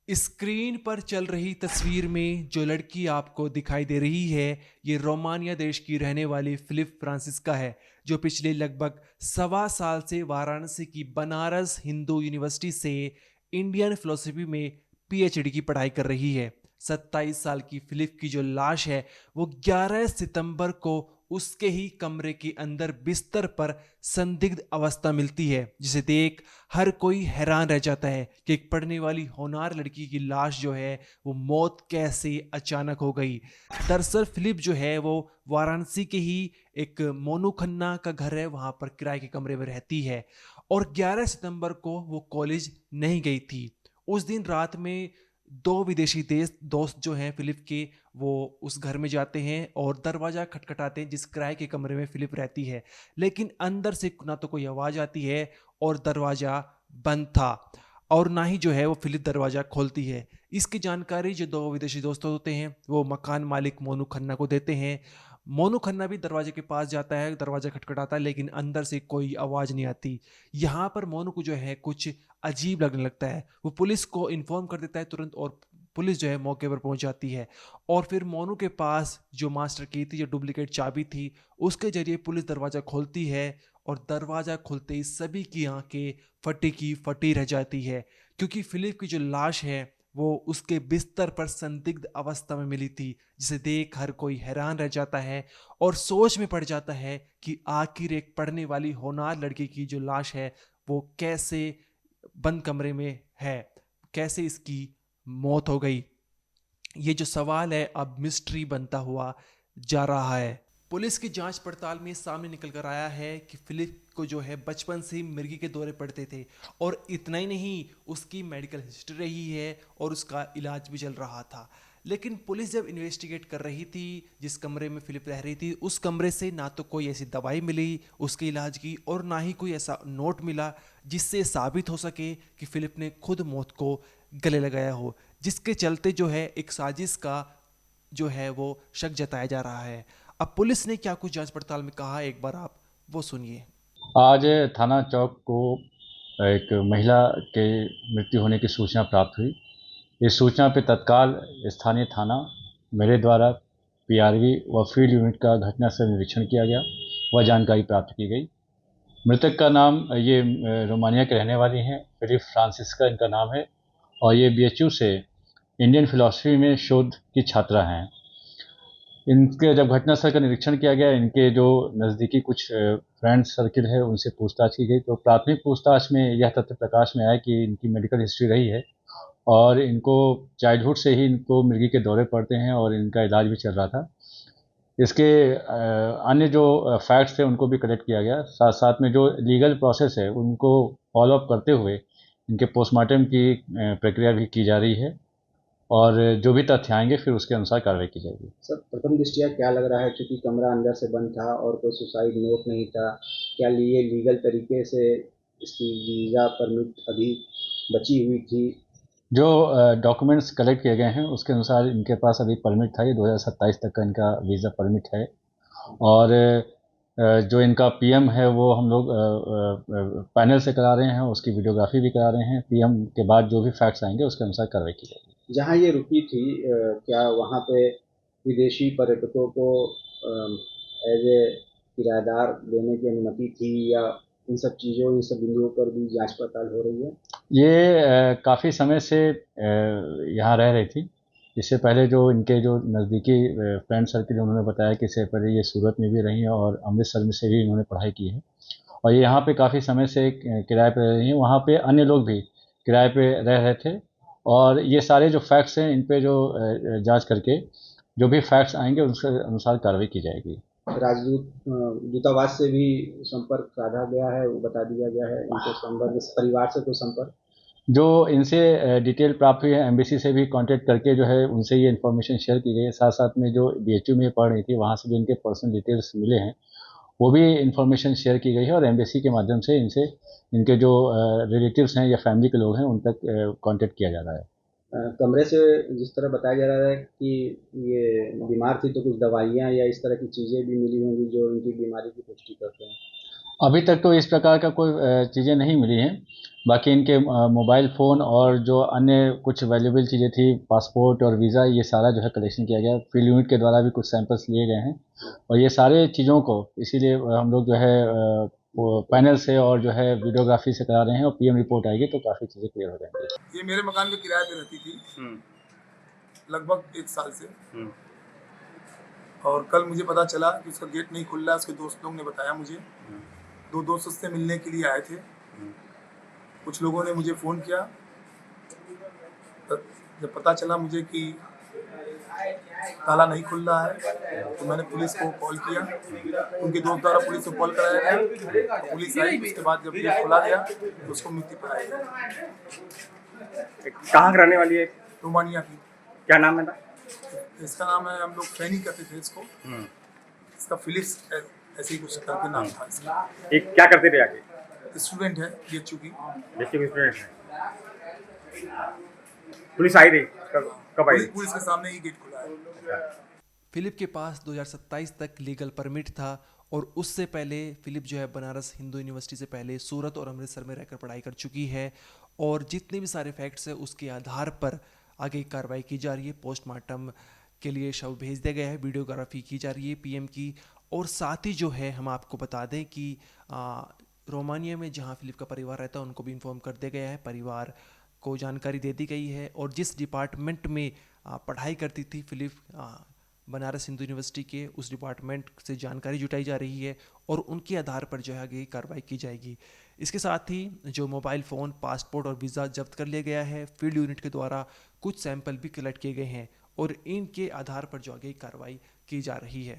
Screen पर चल रही तस्वीर में जो लड़की आपको दिखाई दे रही है, ये रोमानिया देश की रहने वाली फिलिप फ्रांसिस्का है, जो पिछले लगभग सवा साल से वाराणसी की बनारस हिंदू यूनिवर्सिटी से इंडियन फिलोसफी में पीएचडी की पढ़ाई कर रही है। 27 साल की फिलिप की जो लाश है, वो 11 सितंबर को उसके ही कमरे के अंदर बिस्तर पर संदिग्ध अवस्था मिलती है, जिसे देख हर कोई हैरान रह जाता है कि एक पढ़ने वाली होनहार लड़की की लाश जो है वो मौत कैसे अचानक हो गई। दरअसल फिलिप जो है वो वाराणसी के ही एक मोनू खन्ना का घर है, वहां पर किराए के कमरे में रहती है और 11 सितंबर को वो कॉलेज नहीं गई थी। उस दिन रात में दो विदेशी देश दोस्त जो हैं फिलिप के, वो उस घर में जाते हैं और दरवाज़ा खटखटाते हैं जिस किराए के कमरे में फिलिप रहती है, लेकिन अंदर से ना तो कोई आवाज़ आती है और दरवाज़ा बंद था और ना ही जो है वो फिलिप दरवाज़ा खोलती है। इसकी जानकारी जो दो विदेशी दोस्त होते हैं वो मकान मालिक मोनू खन्ना को देते हैं। मोनू खन्ना भी दरवाजे के पास जाता है, दरवाज़ा खटखटाता है, लेकिन अंदर से कोई आवाज़ नहीं आती। यहाँ पर मोनू को जो है कुछ अजीब लगने लगता है। वो पुलिस को इन्फॉर्म कर देता है तुरंत और पुलिस जो है मौके पर पहुंच जाती है और फिर मोनू के पास जो मास्टर की थी, जो डुप्लीकेट चाबी थी, उसके जरिए पुलिस दरवाज़ा खोलती है और दरवाज़ा खुलते ही सभी की आंखें फटी की फटी रह जाती है, क्योंकि फिलिप की जो लाश है वो उसके बिस्तर पर संदिग्ध अवस्था में मिली थी, जिसे देख हर कोई हैरान रह जाता है और सोच में पड़ जाता है कि आखिर एक पढ़ने वाली होनहार लड़की की जो लाश है वो कैसे बंद कमरे में है, कैसे इसकी मौत हो गई। ये जो सवाल है अब मिस्ट्री बनता हुआ जा रहा है। पुलिस की जांच पड़ताल में सामने निकल कर आया है कि फिलिप को जो है बचपन से ही मिर्गी के दौरे पड़ते थे और इतना ही नहीं, उसकी मेडिकल हिस्ट्री रही है और उसका इलाज भी चल रहा था। लेकिन पुलिस जब इन्वेस्टिगेट कर रही थी जिस कमरे में फिलिप रह रही थी, उस कमरे से ना तो कोई ऐसी दवाई मिली उसके इलाज की और ना ही कोई ऐसा नोट मिला जिससे साबित हो सके कि फिलिप ने खुद मौत को गले लगाया हो, जिसके चलते जो है एक साजिश का जो है वो शक जताया जा रहा है। अब पुलिस ने क्या कुछ जांच पड़ताल में कहा, एक बार आप वो सुनिए। आज थाना चौक को एक महिला के मृत्यु होने की सूचना प्राप्त हुई। इस सूचना पे तत्काल स्थानीय थाना मेरे द्वारा पीआरवी व फील्ड यूनिट का घटनास्थल निरीक्षण किया गया। वह जानकारी प्राप्त की गई। मृतक का नाम ये रोमानिया के रहने वाली हैं, फिलिप फ्रांसिस्का इनका नाम है और ये बीएचयू से इंडियन फिलॉसफी में शोध की छात्रा हैं। इनके जब घटनास्थल का निरीक्षण किया गया, इनके जो नज़दीकी कुछ फ्रेंड सर्किल है उनसे पूछताछ की गई, तो प्राथमिक पूछताछ में यह तथ्य प्रकाश में आया कि इनकी मेडिकल हिस्ट्री रही है और इनको चाइल्डहुड से ही इनको मिर्गी के दौरे पड़ते हैं और इनका इलाज भी चल रहा था। इसके अन्य जो फैक्ट्स थे उनको भी कलेक्ट किया गया। साथ साथ में जो लीगल प्रोसेस है उनको फॉलो अप करते हुए इनके पोस्टमार्टम की प्रक्रिया भी की जा रही है और जो भी तथ्य आएंगे फिर उसके अनुसार कार्रवाई की जाएगी। सर, प्रथम दृष्टया क्या लग रहा है, चूंकि कमरा अंदर से बंद था और कोई सुसाइड नोट नहीं था, क्या ये लीगल तरीके से इसकी वीज़ा परमिट अभी बची हुई थी? जो डॉक्यूमेंट्स कलेक्ट किए गए हैं उसके अनुसार इनके पास अभी परमिट था, ये 2027 तक का इनका वीज़ा परमिट है और जो इनका पीएम है वो हम लोग पैनल से करा रहे हैं, उसकी वीडियोग्राफी भी करा रहे हैं। पीएम के बाद जो भी फैक्ट्स आएंगे उसके अनुसार कार्रवाई की जाएगी। जहाँ ये रुकी थी, क्या वहाँ पे विदेशी पर्यटकों को एज ए किराएदार देने की अनुमति थी, या इन सब चीज़ों, इन सब बिंदुओं पर भी जांच पड़ताल हो रही है? ये काफ़ी समय से यहाँ रह रही थी। इससे पहले जो इनके जो नज़दीकी फ्रेंड सर्किल उन्होंने बताया कि इससे पहले ये सूरत में भी रही हैं और अमृतसर में से भी इन्होंने पढ़ाई की है और ये यहाँ पे काफ़ी समय से किराए पे रह रही हैं। वहाँ पे अन्य लोग भी किराए पे रह रहे थे और ये सारे जो फैक्ट्स हैं इन पे जो जांच करके जो भी फैक्ट्स आएंगे उसके अनुसार कार्रवाई की जाएगी। दूतावास से भी संपर्क साधा गया है, वो बता दिया गया है इनके संबंध, इस परिवार से कोई संपर्क? जो इनसे डिटेल प्राप्त हुई है, एम्बेसी से भी कांटेक्ट करके जो है उनसे ये इन्फॉर्मेशन शेयर की गई है। साथ साथ में जो बीएचयू में पढ़ रही थी वहाँ से जो इनके पर्सनल डिटेल्स मिले हैं वो भी इन्फॉर्मेशन शेयर की गई है और एम्बेसी के माध्यम से इनसे इनके जो रिलेटिव्स हैं या फैमिली के लोग हैं उन तक कांटेक्ट किया जा रहा है। कमरे से जिस तरह बताया जा रहा है कि ये बीमार थी, तो कुछ दवाइयाँ या इस तरह की चीज़ें भी मिली होंगी जो इनकी बीमारी की पुष्टि करते हैं। अभी तक तो इस प्रकार का कोई चीज़ें नहीं मिली हैं। बाकी इनके मोबाइल फ़ोन और जो अन्य कुछ वैल्यूएबल चीज़ें थी, पासपोर्ट और वीज़ा, ये सारा जो है कलेक्शन किया गया। फील्ड यूनिट के द्वारा भी कुछ सैंपल्स लिए गए हैं और ये सारे चीज़ों को इसीलिए हम लोग जो है वो पैनल से और जो है वीडियोग्राफी से करा रहे हैं और पीएम रिपोर्ट आएगी तो काफ़ी चीज़ें क्लियर हो जाएंगी। ये मेरे मकान पे किराए पे रहती थी लगभग 1 साल से। और कल मुझे पता चला कि उसका गेट नहीं खुल रहा है। उसके दोस्त लोग ने बताया मुझे। 2 दोस्त उससे मिलने के लिए आए थे। कुछ लोगों ने मुझे फ़ोन किया। जब पता चला मुझे कि ताला नहीं खुल रहा है तो मैंने पुलिस को कॉल किया। उनके दोस्त द्वारा पुलिस को कॉल कराया गया। पुलिस आई, उसके बाद जब गेट खोला गया तो उसको मुक्ति पाया गया। कहाँ की रहने वाली है? रोमानिया की। क्या नाम है था? इसका नाम है, हम लोग फैनी कहते थे इसको। इसका फिलिप्स ऐसे ही कुछ करके नाम था इसका। एक क्या करते थे आगे? स्टूडेंट है बीएचयू की। बेसिक स्टूडेंट है। पुलिस आई थी कब आई? पुलिस के सामने ही गेट खुला है। फिलिप के पास 2027 तक लीगल परमिट था और उससे पहले फिलिप जो है बनारस हिंदू यूनिवर्सिटी से पहले सूरत और अमृतसर में रहकर पढ़ाई कर चुकी है और जितने भी सारे फैक्ट्स हैं उसके आधार पर आगे कार्रवाई की जा रही है। पोस्टमार्टम के लिए शव भेज दिया गया है, वीडियोग्राफी की जा रही है पीएम की। और साथ ही जो है हम आपको बता दें कि रोमानिया में जहां फिलिप का परिवार रहता है उनको भी इन्फॉर्म कर दिया गया है, परिवार को जानकारी दे दी गई है। और जिस डिपार्टमेंट में पढ़ाई करती थी फिलिप, बनारस हिंदू यूनिवर्सिटी के, उस डिपार्टमेंट से जानकारी जुटाई जा रही है और उनके आधार पर जो है आगे कार्रवाई की जाएगी। इसके साथ ही जो मोबाइल फ़ोन, पासपोर्ट और वीज़ा जब्त कर लिया गया है। फील्ड यूनिट के द्वारा कुछ सैंपल भी कलेक्ट किए गए हैं और इनके आधार पर जो आगे कार्रवाई की जा रही है।